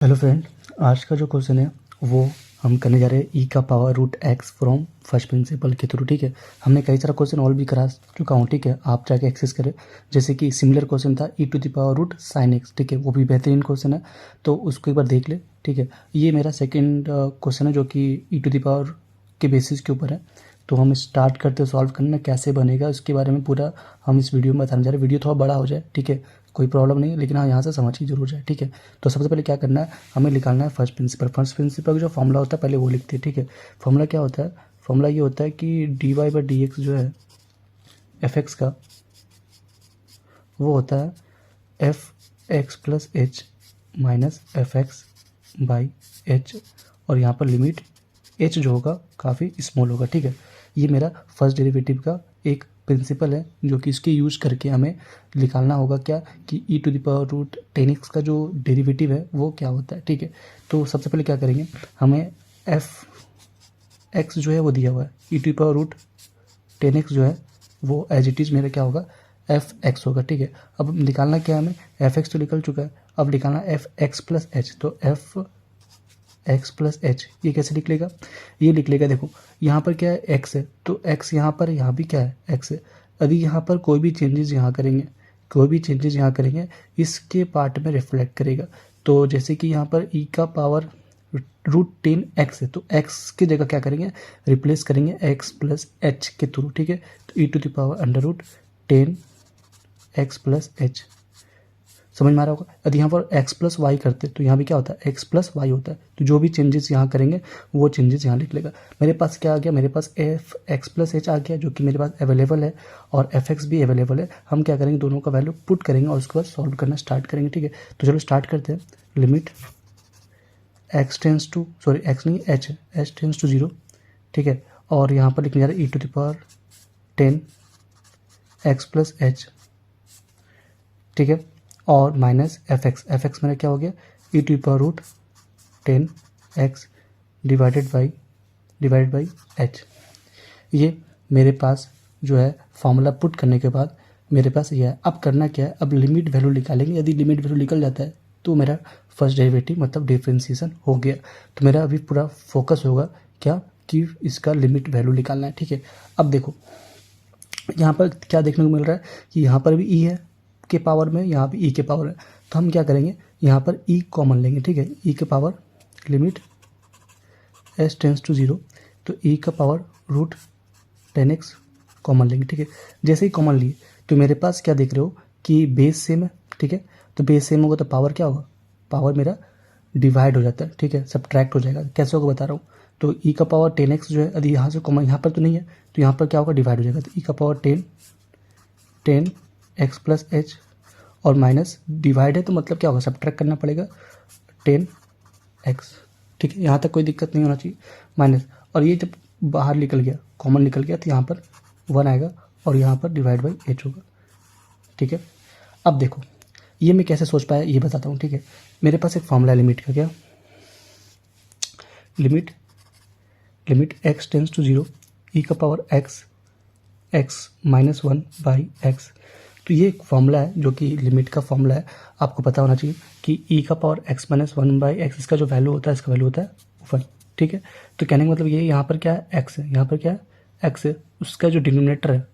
Hello friend, आज का जो क्वेश्चन है वो हम करने जा रहे हैं ई का power root x from first principle के थ्रू। ठीक है, हमने कई सारा क्वेश्चन और भी करा चुका हूँ। ठीक है, आप जाके एक्सेस करें। जैसे कि सिमिलर क्वेश्चन था e to the power root sine x. ठीक है, वो भी बेहतरीन क्वेश्चन है, तो उसको एक बार देख ले। ठीक है, ये मेरा सेकेंड क्वेश्चन है जो कि ई टू द पावर के बेसिस के ऊपर है। तो हम स्टार्ट करते सॉल्व करना, कैसे बनेगा उसके बारे में पूरा हम इस वीडियो में बताने जा रहे हैं। वीडियो थोड़ा बड़ा हो जाए, ठीक है, कोई प्रॉब्लम नहीं है, लेकिन हाँ यहाँ से समझ की जरूर जाए। ठीक है, तो सबसे पहले क्या करना है, हमें निकालना है फर्स्ट प्रिंसिपल। फर्स्ट प्रिंसिपल का जो फॉर्मूला होता है पहले वो लिखते हैं। ठीक है, फॉर्मूला क्या होता है, फॉर्मूला ये होता है कि d y by d x जो है एफ एक्स का, वो होता है f x plus h minus f x by h, और यहाँ पर लिमिट एच जो होगा काफ़ी स्मॉल होगा। ठीक है, ये मेरा फर्स्ट डेरिवेटिव का एक प्रिंसिपल है जो कि इसके यूज करके हमें निकालना होगा क्या कि e to the power root ten x का जो डेरिवेटिव है वो क्या होता है। ठीक है, तो सबसे पहले क्या करेंगे, हमें एफ एक्स जो है वो दिया हुआ है, e to the power root ten x जो है वो एज इट इज़ मेरा क्या होगा एफ एक्स होगा। ठीक है, अब निकालना क्या है हमें, एफ एक्स तो निकल चुका है, अब निकालना एफ एक्स प्लस एच। तो एफ एक्स प्लस एच ये कैसे निकलेगा, ये निकलेगा, देखो यहाँ पर क्या है एक्स है, तो एक्स यहाँ पर, यहाँ भी क्या है एक्स है। यदि यहाँ पर कोई भी चेंजेस यहाँ करेंगे, कोई भी चेंजेस यहाँ करेंगे, इसके पार्ट में रिफ्लेक्ट करेगा। तो जैसे कि यहाँ पर ई का पावर रूट टेन एक्स है, तो एक्स की जगह क्या करेंगे, रिप्लेस करेंगे एक्स प्लस एच के थ्रू। ठीक है, तो e to the power under root ten x plus h, समझ में आ रहा होगा। यदि यहाँ पर x प्लस वाई करते तो यहाँ भी क्या होता है x प्लस वाई होता है, तो जो भी चेंजेस यहाँ करेंगे वो चेंजेस यहाँ लिख लेगा। मेरे पास क्या आ गया, मेरे पास एफ एक्स प्लस एच आ गया जो कि मेरे पास अवेलेबल है, और एफ एक्स भी अवेलेबल है। हम क्या करेंगे, दोनों का वैल्यू पुट करेंगे और उसके बाद सॉल्व करना स्टार्ट करेंगे। ठीक है, तो चलो स्टार्ट करते हैं। Limit x tends to, sorry x नहीं h, h tends to zero. ठीक है, और यहाँ पर लिखने जा रहा है e to the power ten x plus h. ठीक है, और माइनस एफ एक्स मेरा क्या हो गया, e to power root ten x divided by h. ये मेरे पास जो है फॉर्मूला पुट करने के बाद मेरे पास ये है। अब करना क्या है, अब लिमिट वैल्यू निकालेंगे। यदि लिमिट वैल्यू निकल जाता है तो मेरा फर्स्ट डेरिवेटिव मतलब डिफरेंशिएशन हो गया। तो मेरा अभी पूरा फोकस होगा क्या कि इसका लिमिट वैल्यू निकालना है। ठीक है, अब देखो यहाँ पर क्या देखने को मिल रहा है कि यहाँ पर भी ई है के पावर में, यहाँ भी ई के पावर है, तो हम क्या करेंगे, यहाँ पर ई कॉमन लेंगे। ठीक है, ई के power limit s tends to zero, तो ई का power root ten x common लेंगे। ठीक है, जैसे ही कॉमन लिए तो मेरे पास क्या देख रहे हो कि बेस सेम है। ठीक है, तो बेस सेम होगा तो पावर क्या होगा, पावर मेरा डिवाइड हो जाता है। ठीक है, सब्ट्रैक्ट हो जाएगा, कैसे होगा बता रहा हूँ। तो ई का पावर टेन एक्स जो है, यदि यहाँ से कॉमन, यहाँ पर तो नहीं है, तो यहाँ पर क्या होगा डिवाइड हो जाएगा। तो ई का power ten x plus H, और माइनस डिवाइड है तो मतलब क्या होगा, सब्ट्रैक्ट करना पड़ेगा टेन एक्स। ठीक है, यहाँ तक कोई दिक्कत नहीं होना चाहिए। माइनस, और ये जब बाहर निकल गया, कॉमन निकल गया, तो यहाँ पर वन आएगा और यहाँ पर डिवाइड बाई एच होगा। ठीक है, अब देखो ये मैं कैसे सोच पाया ये बताता हूँ। ठीक है, मेरे पास एक फॉर्मूला लिमिट का, क्या limit x tends to zero e का power x minus one by x. तो ये एक फॉर्मूला है जो कि लिमिट का फॉर्मूला है। आपको पता होना चाहिए कि ई का power x minus one by x, इसका जो वैल्यू होता है, इसका वैल्यू होता है वन। ठीक है, तो कहने का मतलब ये यहाँ पर क्या है एक्स है, यहाँ पर क्या है एक्स है, उसका जो डिनोमिनेटर है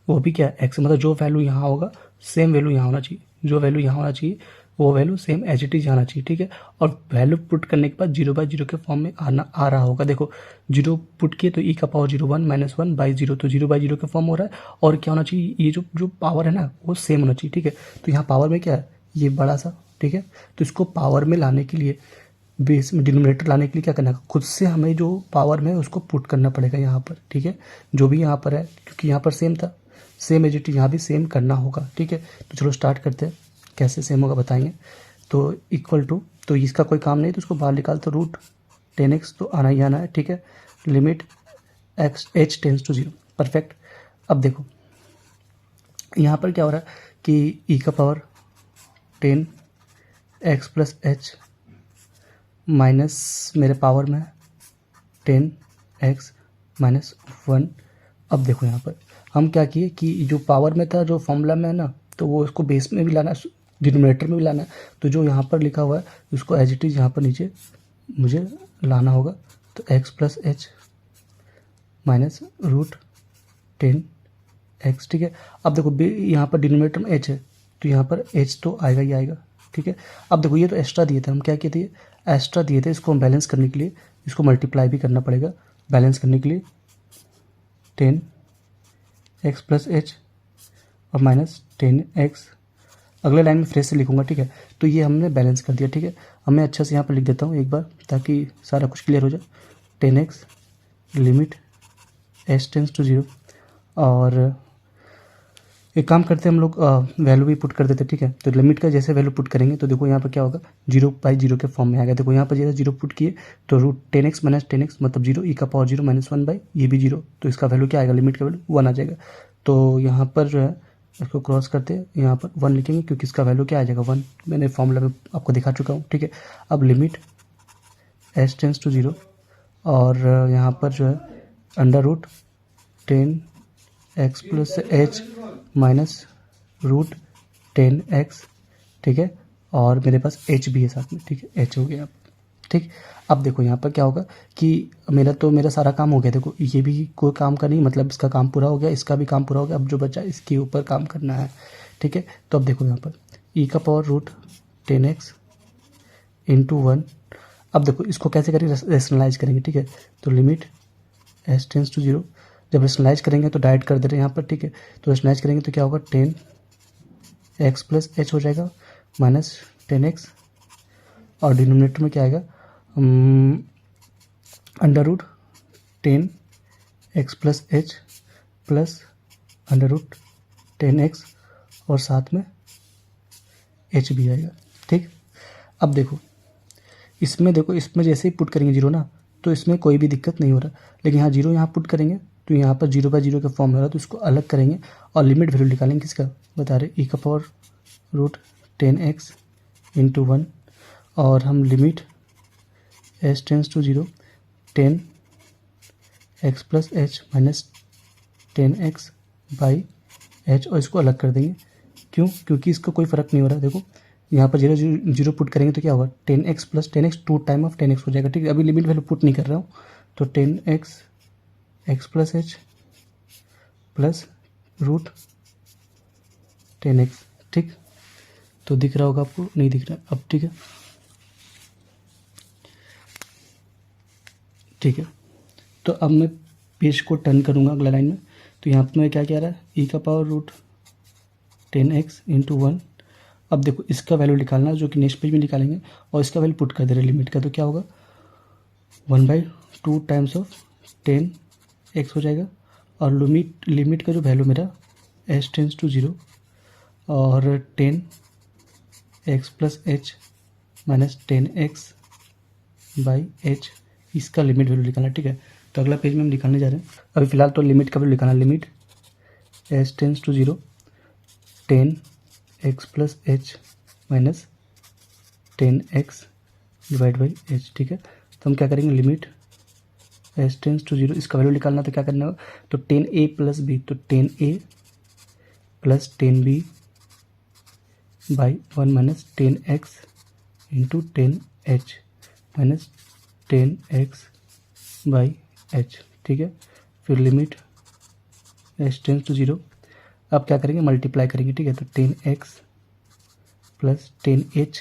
वो भी क्या है एक्स, मतलब जो वैल्यू यहाँ होगा सेम वैल्यू यहाँ होना चाहिए, जो वैल्यू यहाँ होना चाहिए वो value same as it is आना चाहिए। ठीक है, और वैल्यू पुट करने के बाद जीरो बाई जीरो के फॉर्म में आ रहा होगा। देखो जीरो पुट किए तो ई का power zero one minus one by zero, तो जीरो बाई जीरो के फॉर्म हो रहा है। और क्या होना चाहिए, ये जो पावर है ना वो सेम होना चाहिए। ठीक है, तो यहाँ पावर में क्या है ये बड़ा सा। ठीक है, तो इसको पावर में लाने के लिए, बेस में डिनोमिनेटर लाने के लिए क्या करना है, खुद से हमें जो पावर में है उसको पुट करना पड़ेगा यहाँ पर। ठीक है, जो भी यहाँ पर है, क्योंकि यहाँ पर सेम था, सेम एज इट इज यहाँ भी सेम करना होगा। ठीक है, तो चलो स्टार्ट करते हैं, कैसे सेम होगा बताएंगे। तो इक्वल टू, तो इसका कोई काम नहीं तो उसको बाहर निकाल, तो रूट टेन एक्स तो आना ही आना है। ठीक है, limit x h tends to zero, perfect. अब देखो यहाँ पर क्या हो रहा है कि ई का power ten x plus h minus मेरे पावर में टेन एक्स माइनस वन। अब देखो यहाँ पर हम क्या किए कि जो पावर में था, जो फॉर्मूला में है ना, तो वो इसको बेस में भी लाना, डिनोमिनेटर में भी लाना है, तो जो यहाँ पर लिखा हुआ है उसको एज इट इज़ यहाँ पर नीचे मुझे लाना होगा। तो x plus h minus root 10x, ठीक है। अब देखो यहाँ पर डिनोमिनेटर में h है, तो यहाँ पर h तो आएगा ही आएगा, ठीक है। अब देखो ये तो एक्स्ट्रा दिए थे, हम क्या किए थे, एक्स्ट्रा दिए थे, इसको हम बैलेंस करने के लिए इसको मल्टीप्लाई भी करना पड़ेगा। बैलेंस करने के लिए 10x प्लस एच और माइनस 10x, अगले लाइन में फ्रेश से लिखूंगा, ठीक है। तो ये हमने बैलेंस कर दिया, ठीक है। अब मैं अच्छा से यहाँ पर लिख देता हूँ एक बार ताकि सारा कुछ क्लियर हो जाए। 10x limit h tends to 0, और एक काम करते हैं हम लोग वैल्यू भी पुट कर देते हैं, ठीक है। तो लिमिट का जैसे वैल्यू पुट करेंगे तो देखो यहाँ पर क्या होगा, 0/0 के फॉर्म में आ गया। देखो यहाँ पर जैसे 0 पुट किए तो रूट 10x माइनस 10x मतलब 0, e का पावर 0 माइनस 1/, ये भी 0, तो इसका वैल्यू क्या आएगा, लिमिट का वैल्यू 1 आ जाएगा। तो यहाँ पर जो है इसको क्रॉस करते हैं, यहाँ पर 1 लिखेंगे क्योंकि इसका वैल्यू क्या आ जाएगा 1, मैंने फॉर्मूला में आपको दिखा चुका हूँ, ठीक है। अब लिमिट h टेंस टू 0, और यहाँ पर जो है under root 10x plus h minus root 10x, ठीक है। और मेरे पास h भी है साथ में, ठीक है, h हो गया, ठीक। अब देखो यहाँ पर क्या होगा कि मेरा सारा काम हो गया। देखो ये भी कोई काम का नहीं, मतलब इसका काम पूरा हो गया, इसका भी काम पूरा हो गया। अब जो बचा इसके ऊपर काम करना है, ठीक है। तो अब देखो यहाँ पर e का पावर रूट 10x इंटू 1। अब देखो इसको कैसे करेंगे, रेशनलाइज करेंगे, ठीक है। तो लिमिट h टेंस टू 0, जब रेशनलाइज करेंगे तो डायरेक्ट कर दे रहे हैं यहाँ पर, ठीक है। तो रेशनलाइज करेंगे तो क्या होगा, 10x प्लस एच हो जाएगा माइनस 10x, और डिनोमिनेटर में क्या आएगा, under root 10x plus h plus under root 10x, और साथ में h भी आएगा, ठीक। अब देखो इसमें जैसे ही पुट करेंगे 0 ना, तो इसमें कोई भी दिक्कत नहीं हो रहा, लेकिन यहाँ 0 यहाँ पुट करेंगे तो यहाँ पर 0/0 का फॉर्म हो रहा है, तो इसको अलग करेंगे और लिमिट वैल्यू निकालेंगे किसका, बता रहे, e का पावर रूट 10x इंटू 1, और हम limit h tends to 0 10x plus h minus 10x by h, और इसको अलग कर देंगे। क्यों, क्योंकि इसका कोई फ़र्क नहीं हो रहा। देखो यहाँ पर 0 पुट करेंगे तो क्या होगा, 10x plus 10x 2 time of 10x हो जाएगा, ठीक है। अभी लिमिट वैल्यू पुट नहीं कर रहा हूँ, तो 10x x plus h plus root 10x, ठीक। तो दिख रहा होगा आपको, नहीं दिख रहा अब, ठीक है, ठीक है। तो अब मैं पेज को टर्न करूँगा अगला लाइन में, तो यहाँ पर मैं क्या कह रहा है, e का पावर रूट 10x इंटू 1। अब देखो इसका वैल्यू निकालना जो कि नेक्स्ट पेज में निकालेंगे, और इसका वैल्यू पुट कर दे रहे लिमिट का, तो क्या होगा 1/2 टाइम्स ऑफ 10x हो जाएगा, और लिमिट का जो वैल्यू मेरा h टेंस टू 0 और 10x plus h minus 10x by h, इसका लिमिट वैल्यू निकालना, ठीक है। तो अगला पेज में हम निकालने जा रहे हैं। अभी फिलहाल तो लिमिट का वैल्यू निकालना, limit h tends to 0 10x plus h minus 10x divide by h, ठीक है। तो हम क्या करेंगे, लिमिट h टेंस टू 0, इसका वैल्यू निकालना, तो क्या करना होगा, तो 10a प्लस b, तो 10a plus 10b by 1 minus 10x into 10h minus 10x by h, ठीक है। फिर लिमिट h टेंस टू 0, अब क्या करेंगे, मल्टीप्लाई करेंगे, ठीक है। तो 10x plus 10h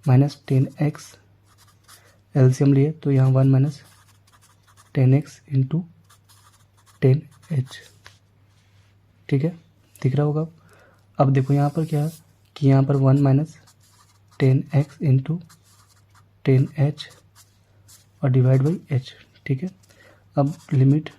minus 10x, LCM लिए तो यहाँ 1 माइनस 10x इंटू 10h, ठीक है, दिख रहा होगा। अब देखो यहाँ पर क्या है कि यहाँ पर 1 माइनस 10x इंटू 10h और डिवाइड बाई h, ठीक है। अब लिमिट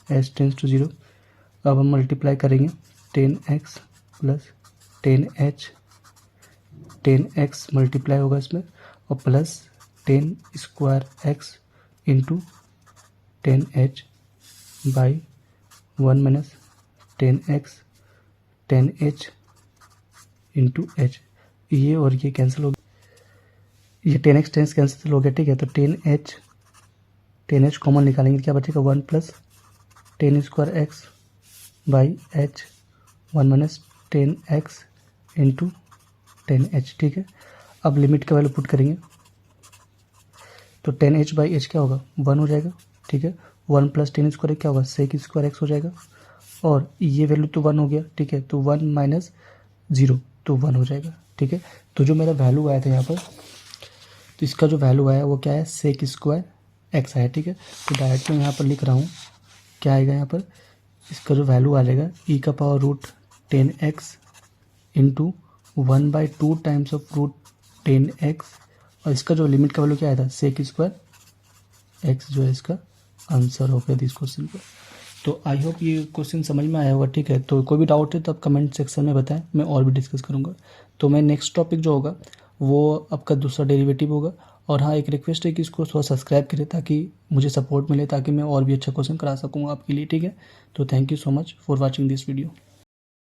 h टेंस टू 0, अब हम मल्टीप्लाई करेंगे 10x plus 10h, 10x multiply होगा इसमें, और plus 10 square x into 10h by 1 minus 10x 10h into h, ये और ये कैंसिल हो गया, ये 10x 10 कैंसिल हो गया, ठीक है। तो 10h कॉमन निकालेंगे, क्या बचेगा, 1 plus 10 square x by h 1 minus 10x into 10h, ठीक है। अब लिमिट का वैल्यू पुट करेंगे तो 10h/h क्या होगा, 1 हो जाएगा, ठीक है। 1 + 10² क्या होगा, sec² x हो जाएगा, और ये वैल्यू तो 1 हो गया, ठीक है। तो 1 - 0 तो 1 हो जाएगा, ठीक है। तो जो मेरा वैल्यू आया था यहाँ पर, तो इसका जो वैल्यू आया वो क्या है, sec² x आया, ठीक है। तो डायरेक्ट मैं यहाँ पर लिख रहा हूँ, क्या आएगा यहाँ पर, इसका जो वैल्यू आ जाएगा e⁻√10x into 1/2 times of √10x, और इसका जो लिमिट का वैल्यू क्या आया था, sec² x, जो है इसका आंसर हो गया इस क्वेश्चन का। तो आई होप ये क्वेश्चन समझ में आया होगा, ठीक है। तो कोई भी डाउट है तो आप कमेंट सेक्शन में बताएं, मैं और भी डिस्कस करूँगा। तो मैं नेक्स्ट टॉपिक जो होगा वो आपका दूसरा डेरिवेटिव होगा। और हाँ, एक रिक्वेस्ट है कि इसको थोड़ा सब्सक्राइब करें ताकि मुझे सपोर्ट मिले, ताकि मैं और भी अच्छा क्वेश्चन करा सकूँगा आपके लिए, ठीक है। तो thank you so much for watching this video.